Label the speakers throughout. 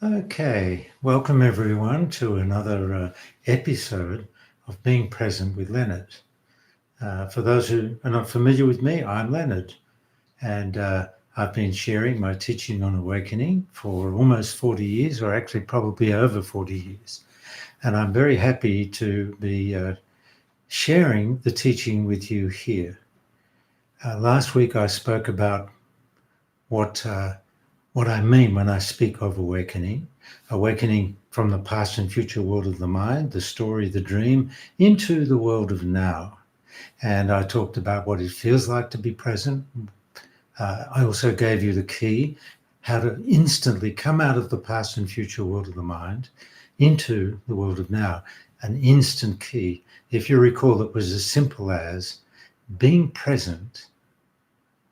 Speaker 1: Okay, welcome everyone to another episode of Being Present with Leonard. For those who are not familiar with me, I'm Leonard, and I've been sharing my teaching on awakening for almost 40 years, or actually probably over 40 years. And I'm very happy to be sharing the teaching with you here. Last week I spoke about what I mean when I speak of awakening from the past and future world of the mind, the story, the dream, into the world of now. And I talked about what it feels like to be present. I also gave you the key, how to instantly come out of the past and future world of the mind into the world of now. An instant key. If you recall, it was as simple as being present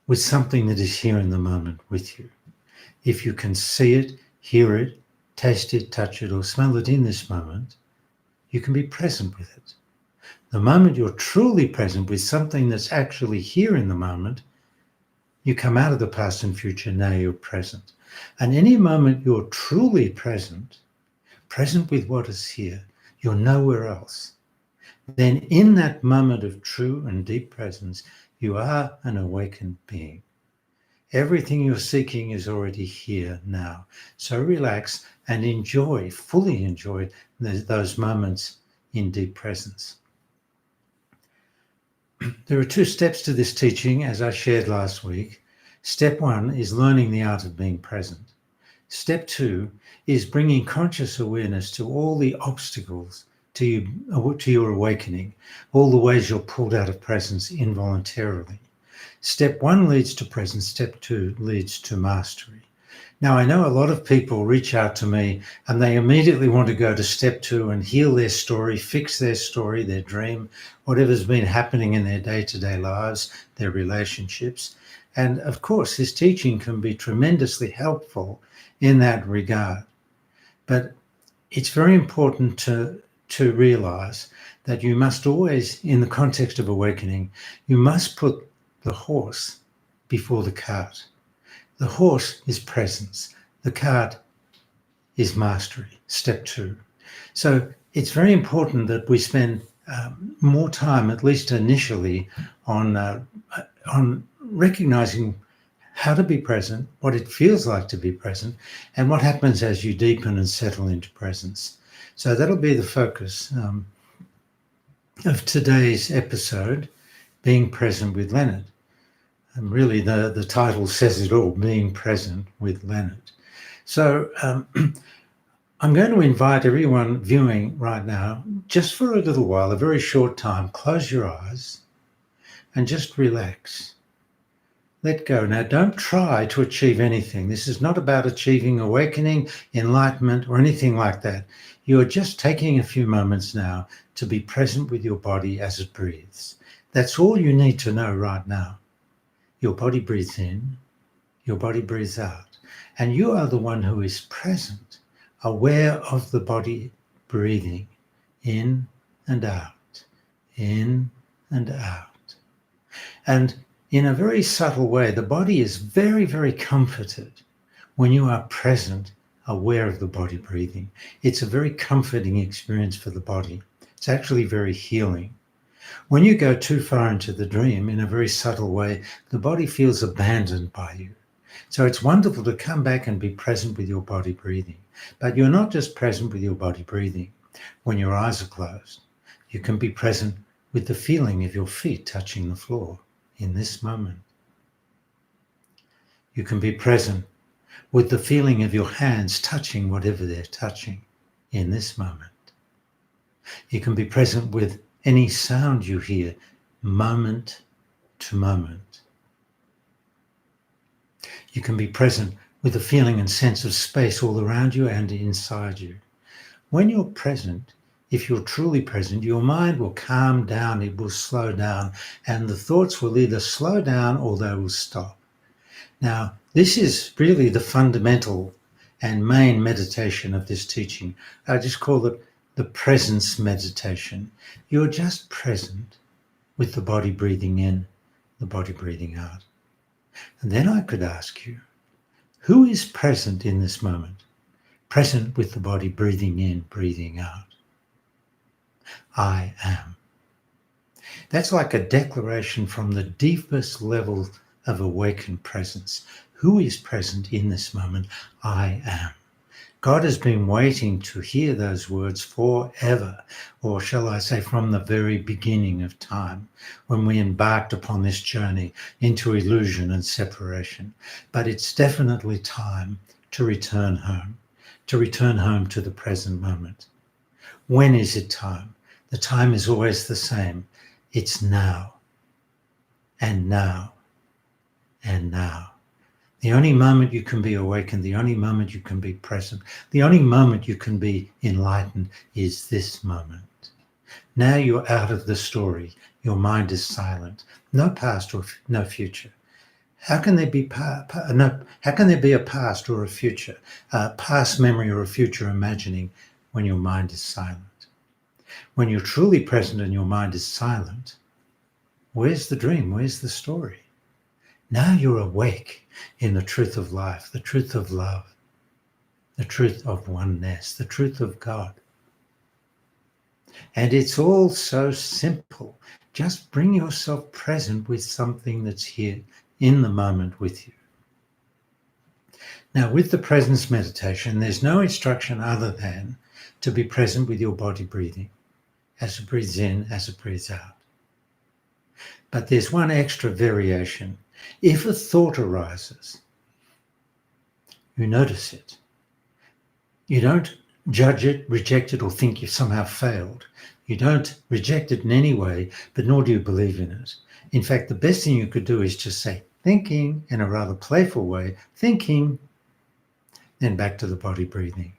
Speaker 1: with something that is here in the moment with you. If you can see it, hear it, taste it, touch it, or smell it in this moment, you can be present with it. The moment you're truly present with something that's actually here in the moment, you come out of the past and future, now you're present. And any moment you're truly present with what is here, you're nowhere else. Then in that moment of true and deep presence, you are an awakened being. Everything you're seeking is already here now. So relax and enjoy, fully enjoy those moments in deep presence. There are two steps to this teaching, as I shared last week. Step one is learning the art of being present. Step two is bringing conscious awareness to all the obstacles to your awakening, all the ways you're pulled out of presence involuntarily. Step one leads to presence, step two leads to mastery. Now, I know a lot of people reach out to me and they immediately want to go to step two and heal their story, fix their story, their dream, whatever's been happening in their day-to-day lives, their relationships. And of course, this teaching can be tremendously helpful in that regard. But it's very important to realize that you must always, in the context of awakening, you must put the horse before the cart. The horse is presence. The cart is mastery, step two. So it's very important that we spend more time, at least initially, on recognizing how to be present, what it feels like to be present, and what happens as you deepen and settle into presence. So that'll be the focus of today's episode, Being Present with Leonard. And really the title says it all, Being Present with Leonard. So I'm going to invite everyone viewing right now, just for a little while, a very short time, close your eyes and just relax. Let go. Now, don't try to achieve anything. This is not about achieving awakening, enlightenment, or anything like that. You are just taking a few moments now to be present with your body as it breathes. That's all you need to know right now. Your body breathes in, your body breathes out, and you are the one who is present, aware of the body breathing in and out, in and out. And in a very subtle way, the body is very, very comforted when you are present, aware of the body breathing. It's a very comforting experience for the body. It's actually very healing. When you go too far into the dream, in a very subtle way, the body feels abandoned by you. So it's wonderful to come back and be present with your body breathing. But you're not just present with your body breathing when your eyes are closed. You can be present with the feeling of your feet touching the floor in this moment. You can be present with the feeling of your hands touching whatever they're touching in this moment. You can be present with any sound you hear, moment to moment. You can be present with the feeling and sense of space all around you and inside you. When you're present, if you're truly present, your mind will calm down, it will slow down, and the thoughts will either slow down or they will stop. Now, this is really the fundamental and main meditation of this teaching. I just call it the presence meditation. You're just present with the body breathing in, the body breathing out. And then I could ask you, who is present in this moment? present with the body, breathing in, breathing out. I am. That's like a declaration from the deepest level of awakened presence. Who is present in this moment? I am. God has been waiting to hear those words forever, or shall I say from the very beginning of time, when we embarked upon this journey into illusion and separation. But it's definitely time to return home to the present moment. When is it time? The time is always the same. It's now, and now, and now. The only moment you can be awakened, the only moment you can be present, the only moment you can be enlightened is this moment. Now you're out of the story. Your mind is silent. No past or no future. How can there be how can there be a past or a future, a past memory or a future imagining when your mind is silent? When you're truly present and your mind is silent, where's the dream? Where's the story? Now you're awake in the truth of life, the truth of love, the truth of oneness, the truth of God. And it's all so simple. Just bring yourself present with something that's here in the moment with you. Now, with the presence meditation, there's no instruction other than to be present with your body breathing, as it breathes in, as it breathes out. But there's one extra variation. If a thought arises, you notice it. You don't judge it, reject it, or think you've somehow failed. You don't reject it in any way, but nor do you believe in it. In fact, the best thing you could do is just say, thinking, in a rather playful way, thinking, then back to the body breathing.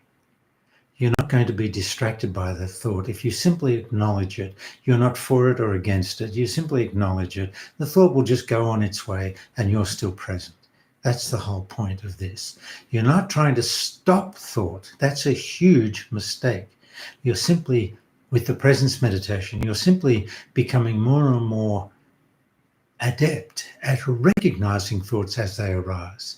Speaker 1: You're not going to be distracted by the thought. If you simply acknowledge it, you're not for it or against it. You simply acknowledge it. The thought will just go on its way and you're still present. That's the whole point of this. You're not trying to stop thought. That's a huge mistake. You're simply, with the presence meditation, you're simply becoming more and more adept at recognizing thoughts as they arise.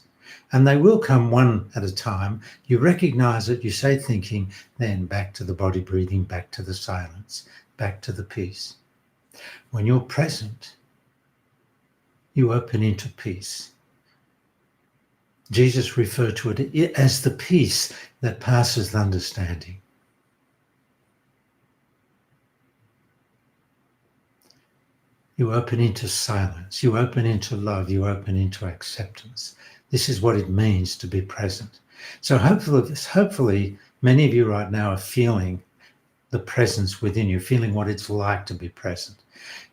Speaker 1: And they will come one at a time. You recognize it, you say thinking, then back to the body breathing, back to the silence, back to the peace. When you're present, you open into peace. Jesus referred to it as the peace that passes understanding. You open into silence, you open into love, you open into acceptance. This is what it means to be present. So hopefully many of you right now are feeling the presence within you, feeling what it's like to be present.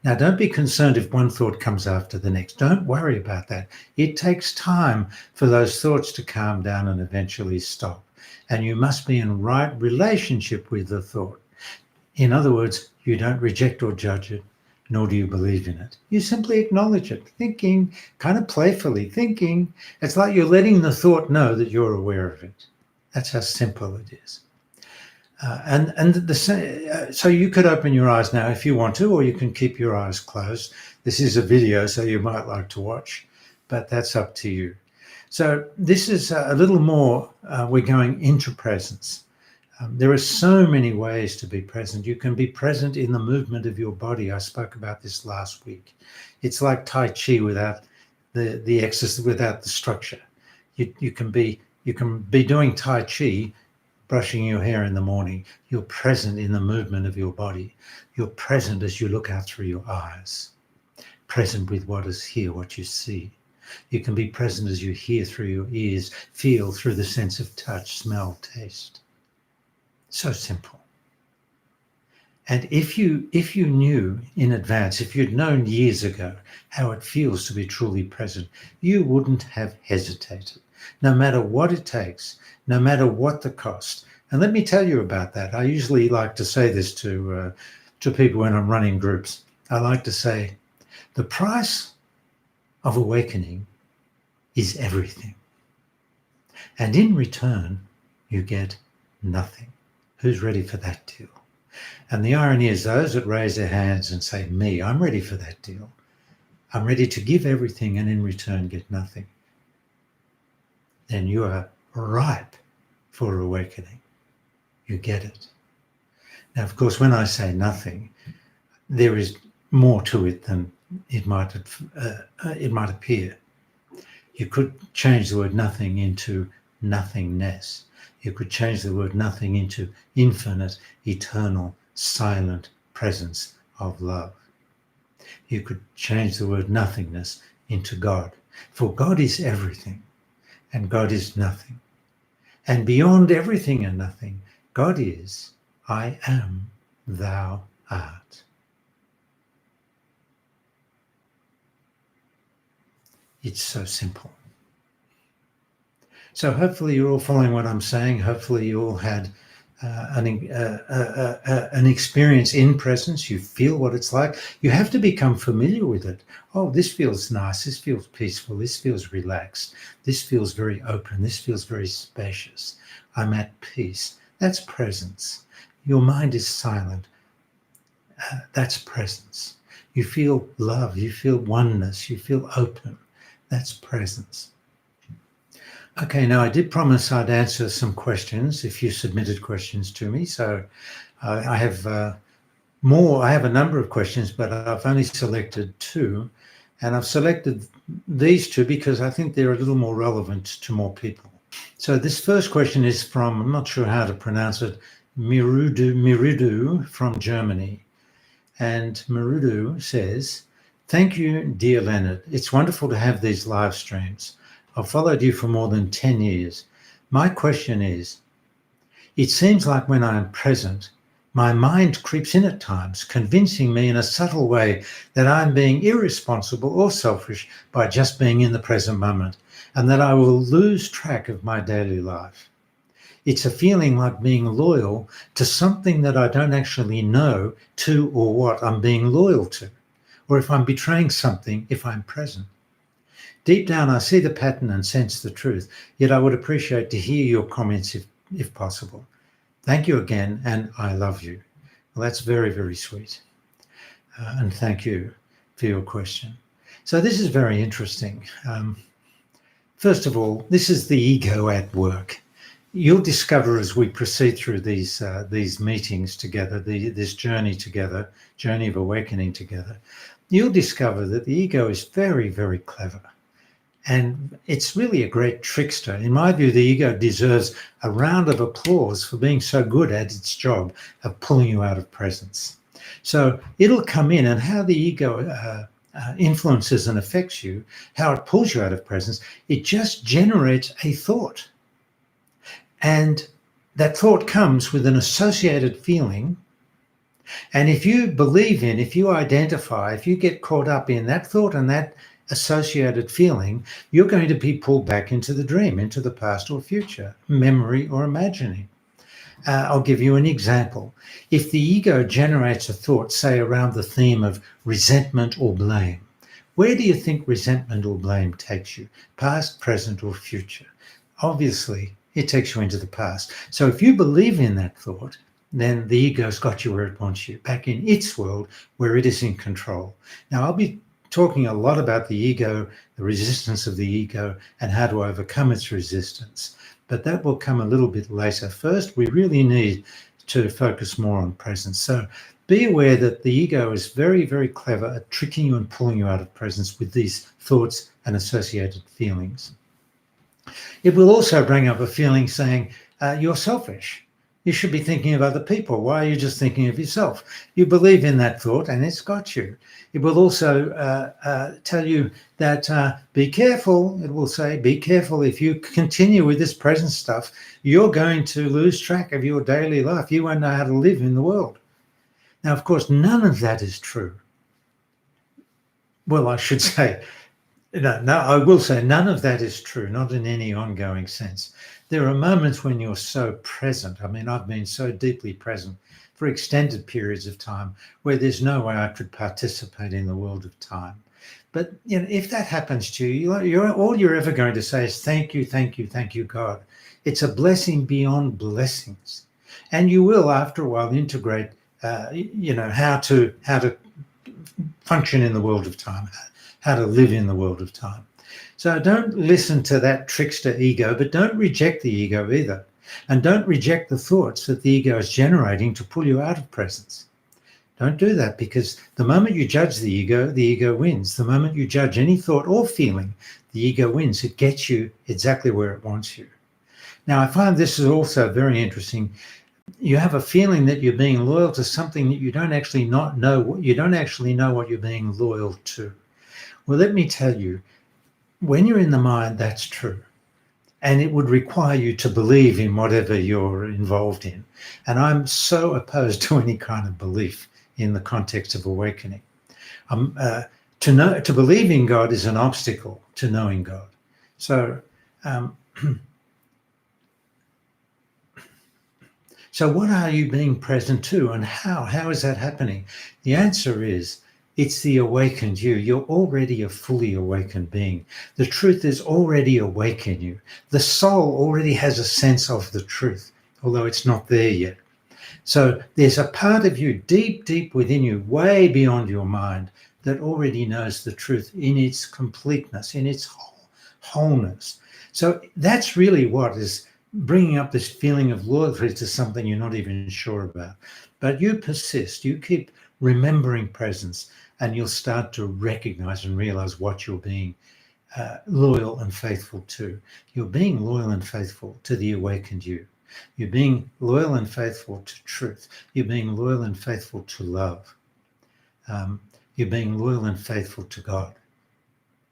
Speaker 1: Now, don't be concerned if one thought comes after the next. Don't worry about that. It takes time for those thoughts to calm down and eventually stop. And you must be in right relationship with the thought. In other words, you don't reject or judge it, nor do you believe in it. You simply acknowledge it, thinking, kind of playfully thinking. It's like you're letting the thought know that you're aware of it. That's how simple it is. So you could open your eyes now if you want to, or you can keep your eyes closed. This is a video, so you might like to watch, but that's up to you. So this is a little more, we're going into presence. There are so many ways to be present. You can be present in the movement of your body. I spoke about this last week. It's like Tai Chi without the exercise, without the structure. You can be doing Tai Chi, brushing your hair in the morning. You're present in the movement of your body. You're present as you look out through your eyes, present with what is here, what you see. You can be present as you hear through your ears, feel through the sense of touch, smell, taste. So simple. And if you knew in advance, if you'd known years ago how it feels to be truly present, you wouldn't have hesitated, no matter what it takes, no matter what the cost. And let me tell you about that. I usually like to say this to people when I'm running groups. I like to say, the price of awakening is everything. And in return, you get nothing. Who's ready for that deal? And the irony is those that raise their hands and say, me, I'm ready for that deal. I'm ready to give everything and in return get nothing. Then you are ripe for awakening. You get it. Now, of course, when I say nothing, there is more to it than it might appear. You could change the word nothing into nothingness. You could change the word nothing into infinite, eternal, silent presence of love. You could change the word nothingness into God. For God is everything, and God is nothing. And beyond everything and nothing, God is, I am, thou art. It's so simple. So hopefully you're all following what I'm saying. Hopefully you all had an experience in presence. You feel what it's like. You have to become familiar with it. Oh, this feels nice. This feels peaceful. This feels relaxed. This feels very open. This feels very spacious. I'm at peace. That's presence. Your mind is silent. That's presence. You feel love. You feel oneness. You feel open. That's presence. Okay, now I did promise I'd answer some questions if you submitted questions to me. So I have more. I have a number of questions, but I've only selected two. And I've selected these two because I think they're a little more relevant to more people. So this first question is from, I'm not sure how to pronounce it, Mirudu from Germany. And Mirudu says, thank you, dear Leonard. It's wonderful to have these live streams. I've followed you for more than 10 years. My question is, it seems like when I am present, my mind creeps in at times, convincing me in a subtle way that I'm being irresponsible or selfish by just being in the present moment, and that I will lose track of my daily life. It's a feeling like being loyal to something that I don't actually know to or what I'm being loyal to, or if I'm betraying something if I'm present. Deep down, I see the pattern and sense the truth, yet I would appreciate to hear your comments if possible. Thank you again, and I love you. Well, that's very, very sweet. And thank you for your question. So this is very interesting. First of all, this is the ego at work. You'll discover as we proceed through these meetings together, this journey together, journey of awakening together, you'll discover that the ego is very, very clever. And it's really a great trickster. In my view, the ego deserves a round of applause for being so good at its job of pulling you out of presence. So it'll come in, and how the ego influences and affects you, how it pulls you out of presence, it just generates a thought. And that thought comes with an associated feeling. And if you believe in, if you identify, if you get caught up in that thought and that associated feeling, you're going to be pulled back into the dream, into the past or future, memory or imagining. I'll give you an example. If the ego generates a thought, say around the theme of resentment or blame, where do you think resentment or blame takes you? Past, present, or future? Obviously, it takes you into the past. So if you believe in that thought, then the ego's got you where it wants you, back in its world where it is in control. Now, I'll be talking a lot about the ego, the resistance of the ego, and how to overcome its resistance. But that will come a little bit later. First, we really need to focus more on presence. So be aware that the ego is very, very clever at tricking you and pulling you out of presence with these thoughts and associated feelings. It will also bring up a feeling saying, you're selfish. You should be thinking of other people. Why are you just thinking of yourself? You believe in that thought and it's got you. It will also tell you that be careful. It will say, be careful. If you continue with this present stuff, you're going to lose track of your daily life. You won't know how to live in the world. Now, of course, none of that is true. Well, I should say, no, I will say none of that is true, not in any ongoing sense. There are moments when you're so present. I mean, I've been so deeply present for extended periods of time where there's no way I could participate in the world of time. But if that happens to you, all you're ever going to say is thank you, thank you, thank you, God. It's a blessing beyond blessings, and you will, after a while, integrate. How to function in the world of time, how to live in the world of time. So don't listen to that trickster ego, but don't reject the ego either. And don't reject the thoughts that the ego is generating to pull you out of presence. Don't do that, because the moment you judge the ego wins. The moment you judge any thought or feeling, the ego wins. It gets you exactly where it wants you. Now, I find this is also very interesting. You have a feeling that you're being loyal to something that you don't actually know. You don't actually know what you're being loyal to. Well, let me tell you, when you're in the mind, that's true. And it would require you to believe in whatever you're involved in. And I'm so opposed to any kind of belief in the context of awakening. To believe in God is an obstacle to knowing God. So, so what are you being present to, and how? How is that happening? The answer is, it's the awakened you. You're already a fully awakened being. The truth is already awake in you. The soul already has a sense of the truth, although it's not there yet. So there's a part of you deep, deep within you, way beyond your mind, that already knows the truth in its completeness, in its wholeness. So that's really what is bringing up this feeling of loyalty to something you're not even sure about. But you persist, you keep remembering presence, and you'll start to recognize and realize what you're being loyal and faithful to. You're being loyal and faithful to the awakened you. You're being loyal and faithful to truth. You're being loyal and faithful to love. You're being loyal and faithful to God.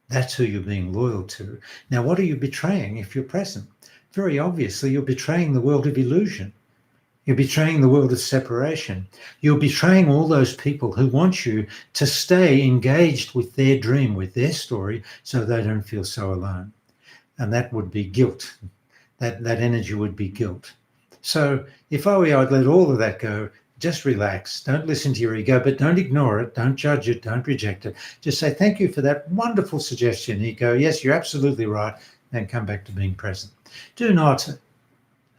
Speaker 1: That's who you're being loyal to. Now, what are you betraying if you're present? Very obviously, you're betraying the world of illusion. You're betraying the world of separation. You're betraying all those people who want you to stay engaged with their dream, with their story, so they don't feel so alone. And that would be guilt. That energy would be guilt. So if I were you, I'd let all of that go. Just relax. Don't listen to your ego, but don't ignore it. Don't judge it. Don't reject it. Just say, thank you for that wonderful suggestion, ego. Yes, you're absolutely right. Then come back to being present. Do not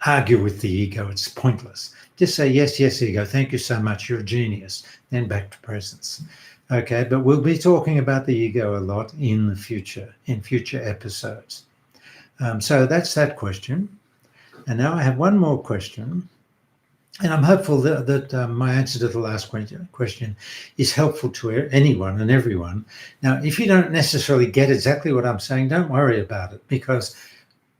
Speaker 1: argue with the ego. It's pointless. Just say, yes, yes, ego. Thank you so much. You're a genius. Then back to presence. Okay, but we'll be talking about the ego a lot in the future, in future episodes. So that's that question. And now I have one more question. And I'm hopeful that my answer to the last question is helpful to anyone and everyone. Now, if you don't necessarily get exactly what I'm saying, don't worry about it, because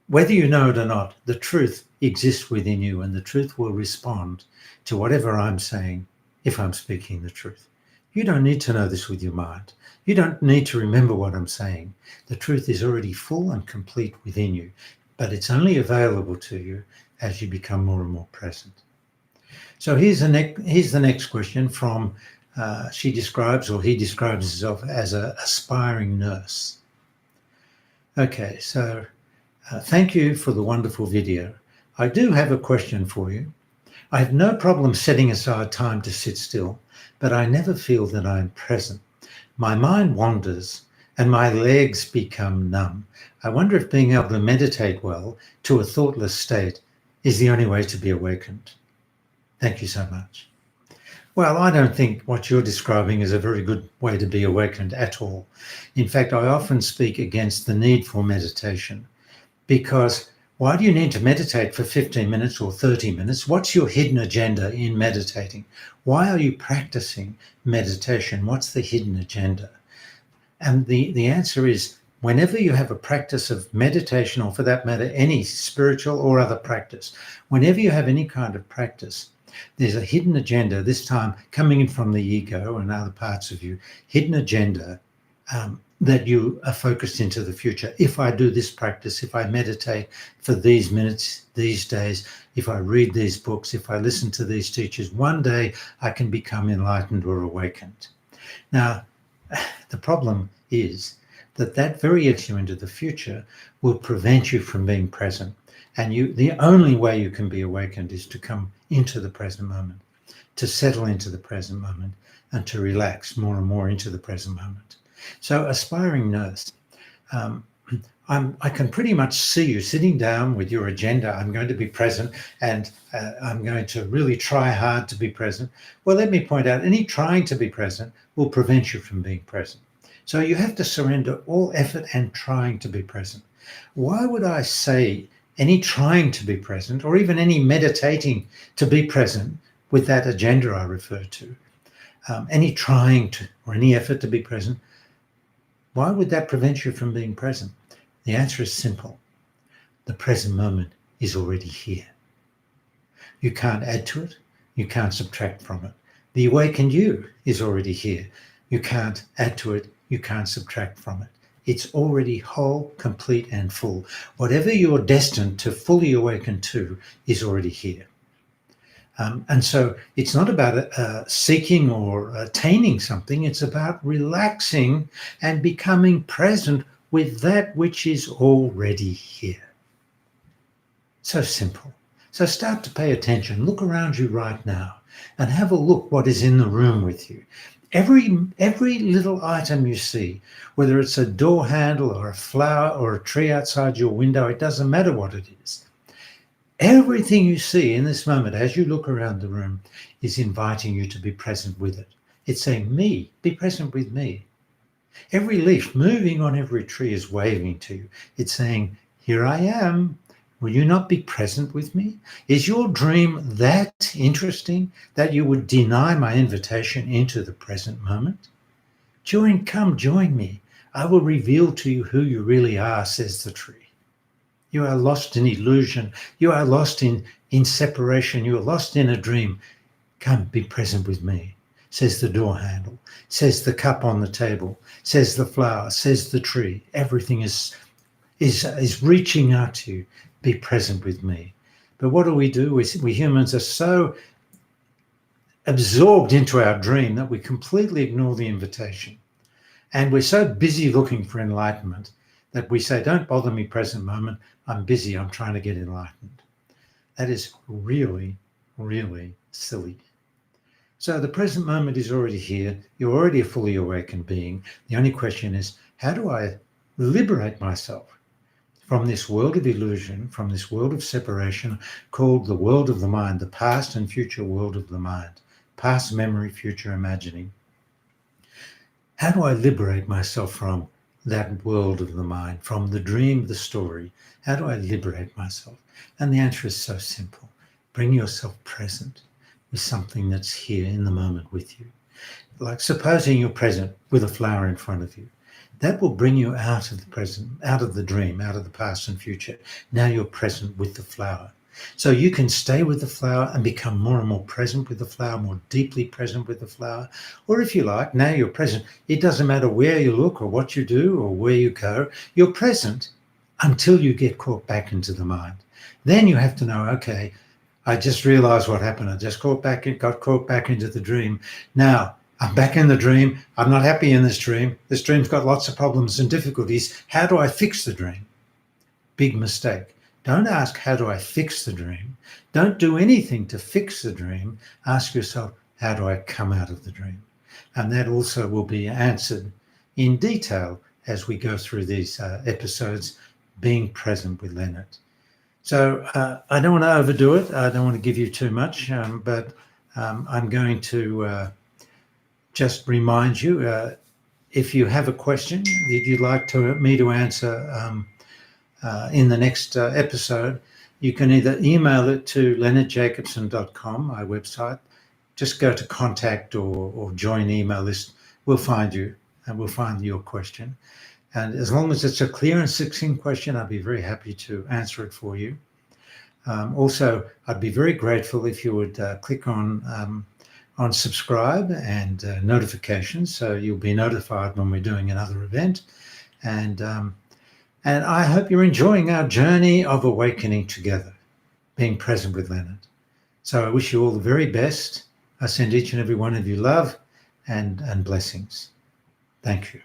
Speaker 1: whether you know it or not, the truth exists within you, and the truth will respond to whatever I'm saying if I'm speaking the truth. You don't need to know this with your mind. You don't need to remember what I'm saying. The truth is already full and complete within you, but it's only available to you as you become more and more present. So here's the next question from, he describes himself as an aspiring nurse. Okay, so thank you for the wonderful video. I do have a question for you. I have no problem setting aside time to sit still, but I never feel that I'm present. My mind wanders and my legs become numb. I wonder if being able to meditate well to a thoughtless state is the only way to be awakened. Thank you so much. Well, I don't think what you're describing is a very good way to be awakened at all. In fact, I often speak against the need for meditation, because why do you need to meditate for 15 minutes or 30 minutes? What's your hidden agenda in meditating? Why are you practicing meditation? What's the hidden agenda? And the answer is, whenever you have a practice of meditation, or for that matter, any spiritual or other practice, whenever you have any kind of practice, there's a hidden agenda, this time coming in from the ego and other parts of you, hidden agenda that you are focused into the future. If I do this practice, if I meditate for these minutes, these days, if I read these books, if I listen to these teachers, one day I can become enlightened or awakened. Now, the problem is that very issue into the future will prevent you from being present. And the only way you can be awakened is to come into the present moment, to settle into the present moment, and to relax more and more into the present moment. So, aspiring nurse, I can pretty much see you sitting down with your agenda. I'm going to be present, and I'm going to really try hard to be present. Well, let me point out, any trying to be present will prevent you from being present. So you have to surrender all effort and trying to be present. Why would I say any trying to be present, or even any meditating to be present with that agenda I refer to, any trying to or any effort to be present, why would that prevent you from being present? The answer is simple. The present moment is already here. You can't add to it. You can't subtract from it. The awakened you is already here. You can't add to it. You can't subtract from it. It's already whole, complete, and full. Whatever you're destined to fully awaken to is already here. And so it's not about seeking or attaining something. It's about relaxing and becoming present with that which is already here. So simple. So start to pay attention. Look around you right now and have a look what is in the room with you. Every little item you see, whether it's a door handle or a flower or a tree outside your window, it doesn't matter what it is. Everything you see in this moment as you look around the room is inviting you to be present with it. It's saying, me, be present with me. Every leaf moving on every tree is waving to you. It's saying, here I am. Will you not be present with me? Is your dream that interesting that you would deny my invitation into the present moment? Come join me. I will reveal to you who you really are, says the tree. You are lost in illusion. You are lost in separation. You are lost in a dream. Come, be present with me, says the door handle, says the cup on the table, says the flower, says the tree. Everything is reaching out to you. Be present with me. But what do? We humans are so absorbed into our dream that we completely ignore the invitation. And we're so busy looking for enlightenment that we say, don't bother me, present moment. I'm busy. I'm trying to get enlightened. That is really, really silly. So the present moment is already here. You're already a fully awakened being. The only question is, how do I liberate myself from this world of illusion, from this world of separation called the world of the mind, the past and future world of the mind, past memory, future imagining? How do I liberate myself from that world of the mind, from the dream, the story? How do I liberate myself? And the answer is so simple. Bring yourself present with something that's here in the moment with you. Like supposing you're present with a flower in front of you. That will bring you out of the present, out of the dream, out of the past and future. Now you're present with the flower. So you can stay with the flower and become more and more present with the flower, more deeply present with the flower. Or if you like, now you're present. It doesn't matter where you look or what you do or where you go. You're present until you get caught back into the mind. Then you have to know, okay, I just realized what happened. I just got caught back into the dream. Now I'm back in the dream. I'm not happy in this dream. This dream's got lots of problems and difficulties. How do I fix the dream? Big mistake. Don't ask, how do I fix the dream? Don't do anything to fix the dream. Ask yourself, how do I come out of the dream? And that also will be answered in detail as we go through these episodes, being present with Leonard. So I don't want to overdo it. I don't want to give you too much, but I'm going to just remind you, if you have a question that you'd like me to answer in the next episode, you can either email it to leonardjacobson.com, my website. Just go to contact or join email list. We'll find you and we'll find your question. And as long as it's a clear and succinct question, I'd be very happy to answer it for you. Also, I'd be very grateful if you would click on subscribe and notifications, so you'll be notified when we're doing another event. And I hope you're enjoying our journey of awakening together, being present with Leonard. So I wish you all the very best. I send each and every one of you love and blessings. Thank you.